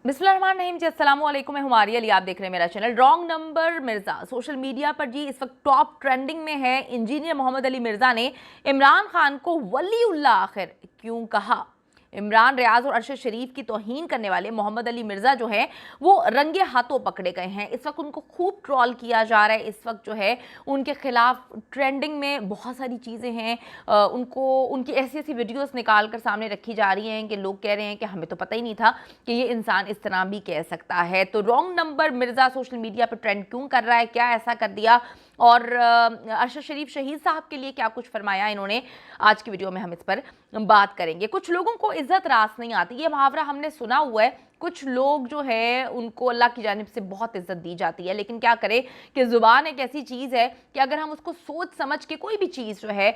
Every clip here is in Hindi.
बिस्मिल्लाहिर्रहमानिर्रहीम जी, अस्सलाम वालेकुम। मैं हुमारी अली, आप देख रहे हैं मेरा channel. Wrong number Mirza social media पर जी इस वक्त टॉप ट्रेंडिंग में है। इंजीनियर मोहम्मद अली मिर्ज़ा ने इमरान खान को वलीउल्लाह आखिर क्यों कहा। इमरान, रियाज और अरशद शरीफ की तौहीन करने वाले मोहम्मद अली मिर्ज़ा जो हैं वो रंगे हाथों पकड़े गए हैं। इस वक्त उनको खूब ट्रॉल किया जा रहा है। इस वक्त जो है उनके खिलाफ ट्रेंडिंग में बहुत सारी चीज़ें हैं। उनको उनकी ऐसी ऐसी वीडियोस निकाल कर सामने रखी जा रही हैं कि लोग कह रहे हैं कि हमें तो पता ही नहीं था कि ये इंसान इस तरह भी कह सकता है। तो wrong number Mirza social media पर ट्रेंड क्यों कर रहा है, क्या ऐसा कर दिया, और अरशद शरीफ शहीद साहब के लिए क्या कुछ फरमाया इन्होंने, आज की वीडियो में हम इस पर बात करेंगे। कुछ लोगों को इज्जत रास नहीं आती, ये मुहावरा हमने सुना हुआ है। कुछ लोग जो है उनको अल्लाह की जानिब से बहुत इज्जत दी जाती है, लेकिन क्या करें कि ज़ुबान एक ऐसी चीज़ है कि अगर हम उसको सोच समझ के कोई भी चीज़ जो है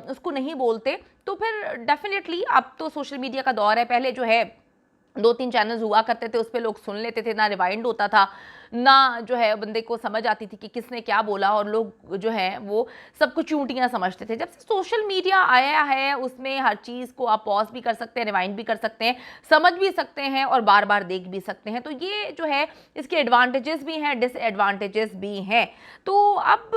उसको नहीं बोलते तो फिर डेफिनेटली, अब तो सोशल मीडिया का दौर है। पहले जो है 2-3 चैनल्स हुआ करते थे, उस पर लोग सुन लेते थे, ना रिवाइंड होता था, ना जो है बंदे को समझ आती थी कि किसने क्या बोला, और लोग जो है वो सब कुछ चूंटियां समझते थे। जब से सोशल मीडिया आया है उसमें हर चीज़ को आप पॉज भी कर सकते हैं, रिवाइंड भी कर सकते हैं, समझ भी सकते हैं और बार बार देख भी सकते हैं। तो ये जो है इसके एडवांटेजेस भी हैं, डिसएडवांटेजेस भी हैं। तो अब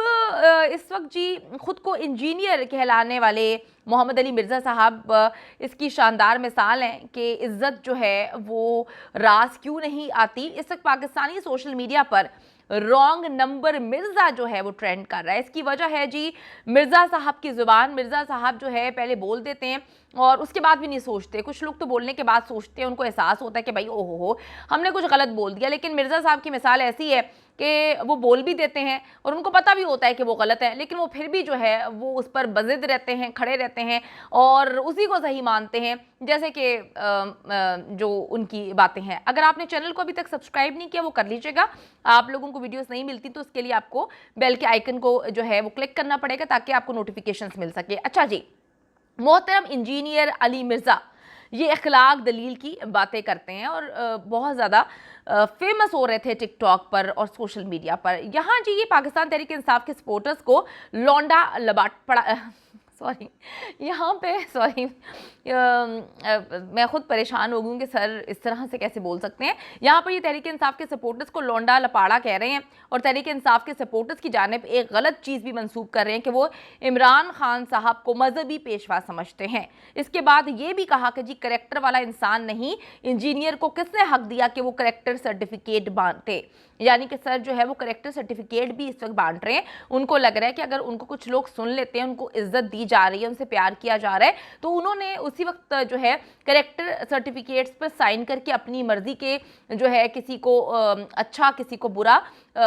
इस वक्त जी खुद को इंजीनियर कहलाने वाले मोहम्मद अली मिर्ज़ा साहब इसकी शानदार मिसाल हैं कि इज़्ज़त जो है वो रास क्यों नहीं आती। इस वक्त पाकिस्तानी सोशल मीडिया पर रॉन्ग नंबर मिर्ज़ा जो है वो ट्रेंड कर रहा है। इसकी वजह है जी मिर्ज़ा साहब की ज़ुबान। मिर्ज़ा साहब जो है पहले बोल देते हैं और उसके बाद भी नहीं सोचते। कुछ लोग तो बोलने के बाद सोचते हैं, उनको एहसास होता है कि भाई ओहो हो हमने कुछ गलत बोल दिया, लेकिन मिर्ज़ा साहब की मिसाल ऐसी है कि वो बोल भी देते हैं और उनको पता भी होता है कि वो गलत है, लेकिन वो फिर भी जो है वो उस पर बज़िद रहते हैं, खड़े रहते हैं और उसी को सही मानते हैं, जैसे कि जो उनकी बातें हैं। अगर आपने चैनल को अभी तक सब्सक्राइब नहीं किया वो कर लीजिएगा। आप लोगों को वीडियोस नहीं मिलती तो उसके लिए आपको बेल के आइकन को जो है वो क्लिक करना पड़ेगा ताकि आपको नोटिफिकेशंस मिल सके। अच्छा जी, मोहतरम इंजीनियर अली मिर्ज़ा ये अखलाक दलील की बातें करते हैं और बहुत ज़्यादा फेमस हो रहे थे टिकटॉक पर और सोशल मीडिया पर। यहाँ जी ये पाकिस्तान तहरीक इंसाफ के सपोर्टर्स को लौंडा लबाट पड़ा सॉरी, यहाँ पे सॉरी, मैं खुद परेशान हो गई कि सर इस तरह से कैसे बोल सकते हैं। यहाँ पर ये तहरीक इंसाफ के सपोर्टर्स को लौंडा लपाड़ा कह रहे हैं और तहरीक इंसाफ के सपोर्टर्स की जानिब एक गलत चीज़ भी मंसूब कर रहे हैं कि वो इमरान खान साहब को मजहबी पेशवा समझते हैं। इसके बाद ये भी कहा कि जी करेक्टर वाला इंसान नहीं, इंजीनियर को किसने हक दिया कि वो करेक्टर सर्टिफिकेट बांटे। यानी कि सर जो है वो करेक्टर सर्टिफिकेट भी इस वक्त बांट रहे हैं। उनको लग रहा है कि अगर उनको कुछ लोग सुन लेते हैं, उनको इज्जत दी जा रही है, उनसे प्यार किया जा रहा है, तो उन्होंने उसी वक्त जो है करेक्टर सर्टिफिकेट्स पर साइन करके अपनी मर्जी के जो है किसी को अच्छा किसी को बुरा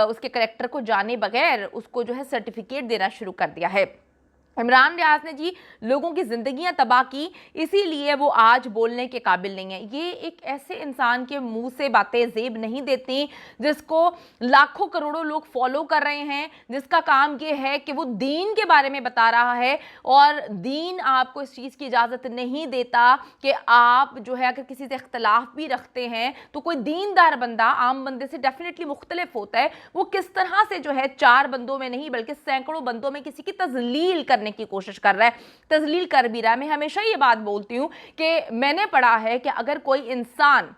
उसके करेक्टर को जाने बगैर उसको जो है सर्टिफिकेट देना शुरू कर दिया है। इमरान रियाज ने जी लोगों की ज़िंदगियां तबाह की, इसीलिए वो आज बोलने के काबिल नहीं है। ये एक ऐसे इंसान के मुंह से बातें ज़ेब नहीं देती जिसको लाखों करोड़ों लोग फॉलो कर रहे हैं, जिसका काम ये है कि वो दीन के बारे में बता रहा है और दीन आपको इस चीज़ की इजाज़त नहीं देता कि आप जो है अगर किसी से इख्तलाफ भी रखते हैं तो कोई दीनदार बंदा आम बंदे से डेफिनेटली मुख्तलिफ होता है। वो किस तरह से जो है 4 बंदों में नहीं बल्कि सैकड़ों बंदों में किसी की तजलील करने की कोशिश कर रहा है, तजलील कर भी रहा है। मैं हमेशा ये बात बोलती हूं कि मैंने पढ़ा है कि अगर कोई इंसान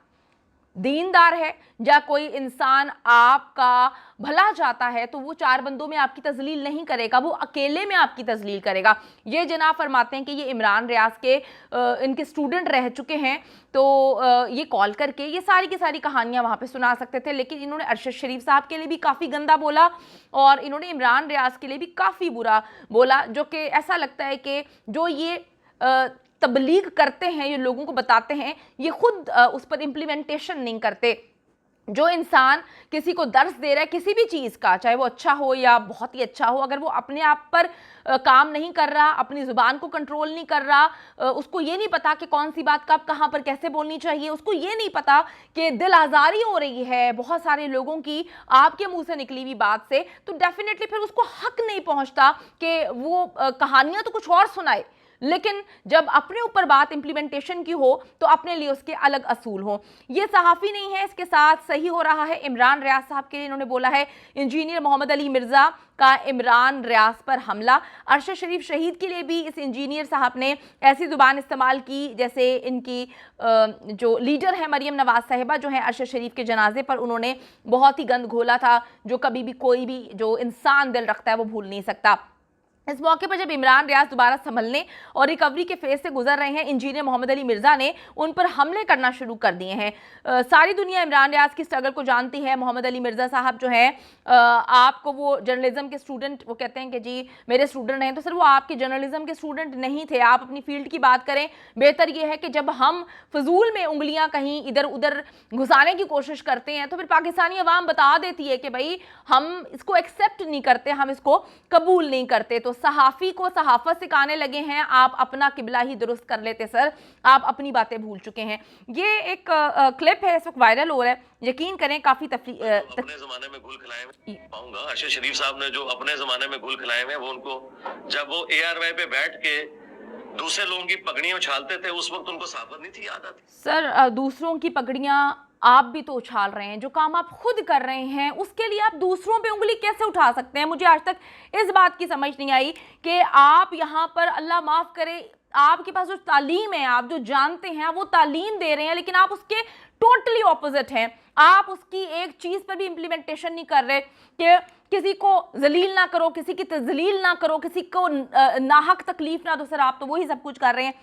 दीनदार है या कोई इंसान आपका भला चाहता है तो वो 4 बंदों में आपकी तजलील नहीं करेगा, वो अकेले में आपकी तजलील करेगा। ये जनाब फरमाते हैं कि ये इमरान रियाज के इनके स्टूडेंट रह चुके हैं, तो ये कॉल करके ये सारी की सारी कहानियां वहां पे सुना सकते थे, लेकिन इन्होंने अरशद शरीफ साहब के लिए भी काफ़ी गंदा बोला और इन्होंने इमरान रियाज के लिए भी काफ़ी बुरा बोला, जो कि ऐसा लगता है कि जो ये तबलीग करते हैं, ये लोगों को बताते हैं, ये खुद उस पर इम्प्लीमेंटेशन नहीं करते। जो इंसान किसी को दर्स दे रहा है किसी भी चीज़ का, चाहे वो अच्छा हो या बहुत ही अच्छा हो, अगर वो अपने आप पर काम नहीं कर रहा, अपनी ज़ुबान को कंट्रोल नहीं कर रहा, उसको ये नहीं पता कि कौन सी बात कब कहाँ पर कैसे बोलनी चाहिए, उसको ये नहीं पता कि दिल आज़ारी हो रही है बहुत सारे लोगों की आपके मुंह से निकली हुई बात से, तो डेफिनेटली फिर उसको हक नहीं पहुँचता कि वो कहानियाँ तो कुछ और सुनाए, लेकिन जब अपने ऊपर बात इंप्लीमेंटेशन की हो तो अपने लिए उसके अलग असूल हो। ये सहाफ़ी नहीं है, इसके साथ सही हो रहा है इमरान रियाज साहब के लिए। इन्होंने बोला है इंजीनियर मोहम्मद अली मिर्ज़ा का इमरान रियाज पर हमला। अरशद शरीफ शहीद के लिए भी इस इंजीनियर साहब ने ऐसी ज़ुबान इस्तेमाल की जैसे इनकी जो लीडर है मरियम नवाज साहिबा जो है अरशद शरीफ के जनाजे पर उन्होंने बहुत ही गंद घोला था, जो कभी भी कोई भी जो इंसान दिल रखता है वो भूल नहीं सकता। इस मौके पर जब इमरान रियाज दोबारा संभलने और रिकवरी के फेज से गुजर रहे हैं, इंजीनियर मोहम्मद अली मिर्ज़ा ने उन पर हमले करना शुरू कर दिए हैं। सारी दुनिया इमरान रियाज की स्ट्रगल को जानती है। मोहम्मद अली मिर्ज़ा साहब जो है आपको वो जर्नलिज्म के स्टूडेंट, वो कहते हैं कि जी मेरे स्टूडेंट हैं, तो सर वो आपके जर्नलिज्म के स्टूडेंट नहीं थे। आप अपनी फील्ड की बात करें। बेहतर ये है कि जब हम फजूल में उंगलियां कहीं इधर उधर घुसाने की कोशिश करते हैं तो फिर पाकिस्तानी अवाम बता देती है कि भाई हम इसको एक्सेप्ट नहीं करते, हम इसको कबूल नहीं करते। तो सहाफ़ी को सहाफ़त सिखाने लगे हैं, आप अपना किबला ही दुरुस्त कर लेते सर, आप अपनी बातें भूल चुके हैं। ये एक क्लिप है, इस वक्त वायरल हो रहा है, यकीन करें काफी अपने जमाने में गुल खिलाए पाऊंगा। अरशद शरीफ साहब ने जो अपने जमाने में गुल खिलाए हैं वो उनको जब वो ARY पे बैठ के दूसरे लोगों की पगड़ियां उछालते थे उस वक्त उनको सहाफत नहीं थी याद आती। सर दूसरों की पगड़ियां आप भी तो उछाल रहे हैं, जो काम आप खुद कर रहे हैं उसके लिए आप दूसरों पे उंगली कैसे उठा सकते हैं? मुझे आज तक इस बात की समझ नहीं आई कि आप यहाँ पर, अल्लाह माफ करे, आपके पास जो तालीम है, आप जो जानते हैं वो तालीम दे रहे हैं, लेकिन आप उसके टोटली ऑपोजिट हैं। आप उसकी एक चीज पर भी इंप्लीमेंटेशन नहीं कर रहे कि किसी को जलील ना करो, किसी की तजलील ना करो, किसी को नाहक तकलीफ ना दो। सर आप तो वही सब कुछ कर रहे हैं।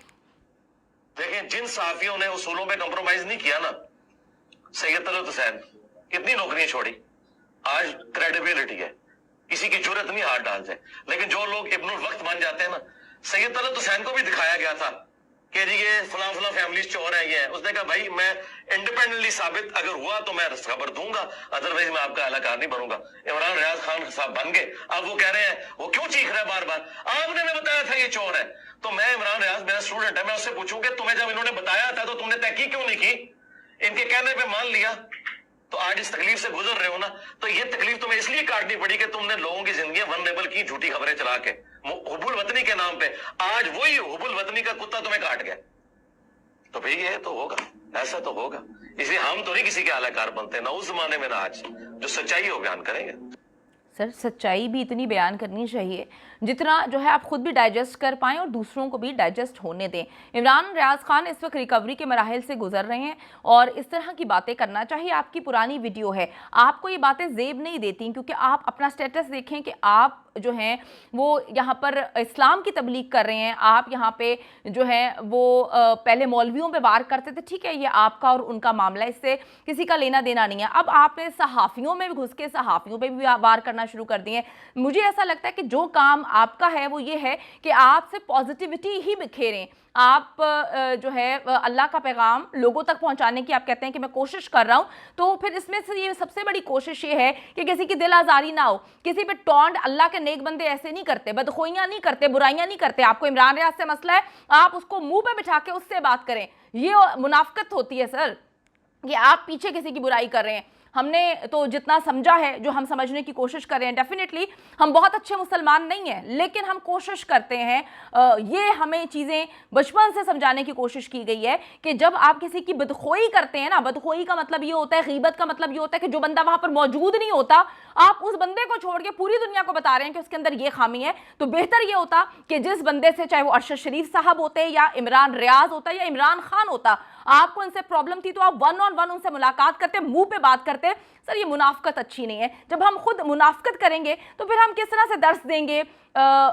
देखें, जिन सहाफियों ने उसूलों पे कंप्रोमाइज नहीं किया ना, सैयद तलत हुसैन कितनी नौकरियां छोड़ी, आज क्रेडिबिलिटी है, किसी की जरूरत नहीं हाथ डालते। लेकिन जो लोग इब्नुल वक्त बन जाते हैं ना, सैयद तलत हुसैन को भी दिखाया गया था कि जी ये फला फला फैमिलीज चोर है, ये है। उसने कहा भाई मैं इंडिपेंडेंटली साबित अगर हुआ तो मैं खबर दूंगा, अदरवाइज मैं आपका अहलकार नहीं बनूंगा। इमरान रियाज खान साहब बन गए। अब वो कह रहे हैं, वो क्यों चीख रहे हैं बार बार, आपने मैं बताया था ये चोर है। तो मैं, इमरान रियाज मेरा स्टूडेंट है, मैं उससे पूछूंगा तुम्हें जब इन्होंने बताया था तो तुमने तहकीक क्यों नहीं की, इनके कहने पे मान लिया? तो आज इस तकलीफ से गुजर रहे हो ना, तो ये तकलीफ तुम्हें इसलिए काटनी पड़ी कि तुमने लोगों की जिंदगी वनरेबल की झूठी खबरें चला के हुबुल वतनी के नाम पे। आज वही हुबुल वतनी का कुत्ता तुम्हें काट गया। तो भाई ये तो होगा, ऐसा तो होगा। इसलिए हम तो नहीं किसी के आलाकार बनते ना उस जमाने में ना आज। जो सच्चाई हो बयान करेंगे। सर सच्चाई भी इतनी बयान करनी चाहिए जितना जो है आप खुद भी डाइजेस्ट कर पाएँ और दूसरों को भी डाइजेस्ट होने दें। इमरान रियाज खान इस वक्त रिकवरी के मराहल से गुजर रहे हैं और इस तरह की बातें करना चाहिए। आपकी पुरानी वीडियो है, आपको ये बातें जेब नहीं देती, क्योंकि आप अपना स्टेटस देखें कि आप जो हैं वो यहाँ पर इस्लाम की तबलीग कर रहे हैं। आप यहाँ पे जो है वो पहले मौलवियों पे वार करते थे, ठीक है, ये आपका और उनका मामला, इससे किसी का लेना देना नहीं है। अब आपने सहाफ़ियों में भी घुस के सहाफ़ियों पे भी वार करना शुरू कर दिए। मुझे ऐसा लगता है कि जो काम आपका है वो ये है कि आप सिर्फ पॉजिटिविटी ही बिखेरें। आप जो है अल्लाह का पैगाम लोगों तक पहुंचाने की आप कहते हैं कि मैं कोशिश कर रहा हूं, तो फिर इसमें से ये सबसे बड़ी कोशिश ये है कि किसी की दिल आज़ारी ना हो, किसी पे टॉन्ट। अल्लाह के नेक बंदे ऐसे नहीं करते, बदखोइयां नहीं करते, बुराइयां नहीं करते। आपको इमरान रियाज से मसला है, आप उसको मुंह पे बिठा के उससे बात करें। ये मुनाफकत होती है सर, कि आप पीछे किसी की बुराई कर रहे हैं। हमने तो जितना समझा है, जो हम समझने की कोशिश कर रहे हैं, डेफिनेटली हम बहुत अच्छे मुसलमान नहीं हैं, लेकिन हम कोशिश करते हैं। ये हमें चीज़ें बचपन से समझाने की कोशिश की गई है कि जब आप किसी की बदखोई करते हैं ना, बदखोई का मतलब ये होता है, गीबत का मतलब ये होता है कि जो बंदा वहां पर मौजूद नहीं होता, आप उस बंदे को छोड़ के पूरी दुनिया को बता रहे हैं कि उसके अंदर ये खामी है। तो बेहतर ये होता कि जिस बंदे से, चाहे वो अरशद शरीफ साहब होते या इमरान रियाज होता या इमरान खान होता, आपको इनसे प्रॉब्लम थी तो आप 1-on-1 उनसे मुलाकात करते, मुंह पे बात करते। सर ये मुनाफकत अच्छी नहीं है। जब हम खुद मुनाफकत करेंगे तो फिर हम किस तरह से दर्स देंगे?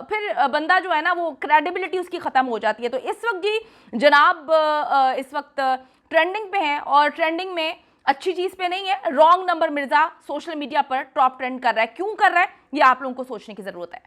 फिर बंदा जो है ना वो क्रेडिबिलिटी उसकी ख़त्म हो जाती है। तो इस वक्त जी जनाब इस वक्त ट्रेंडिंग पे हैं और ट्रेंडिंग में अच्छी चीज़ पे नहीं है। Wrong number Mirza social media पर टॉप ट्रेंड कर रहा है। क्यों कर रहा है ये आप लोगों को सोचने की ज़रूरत है।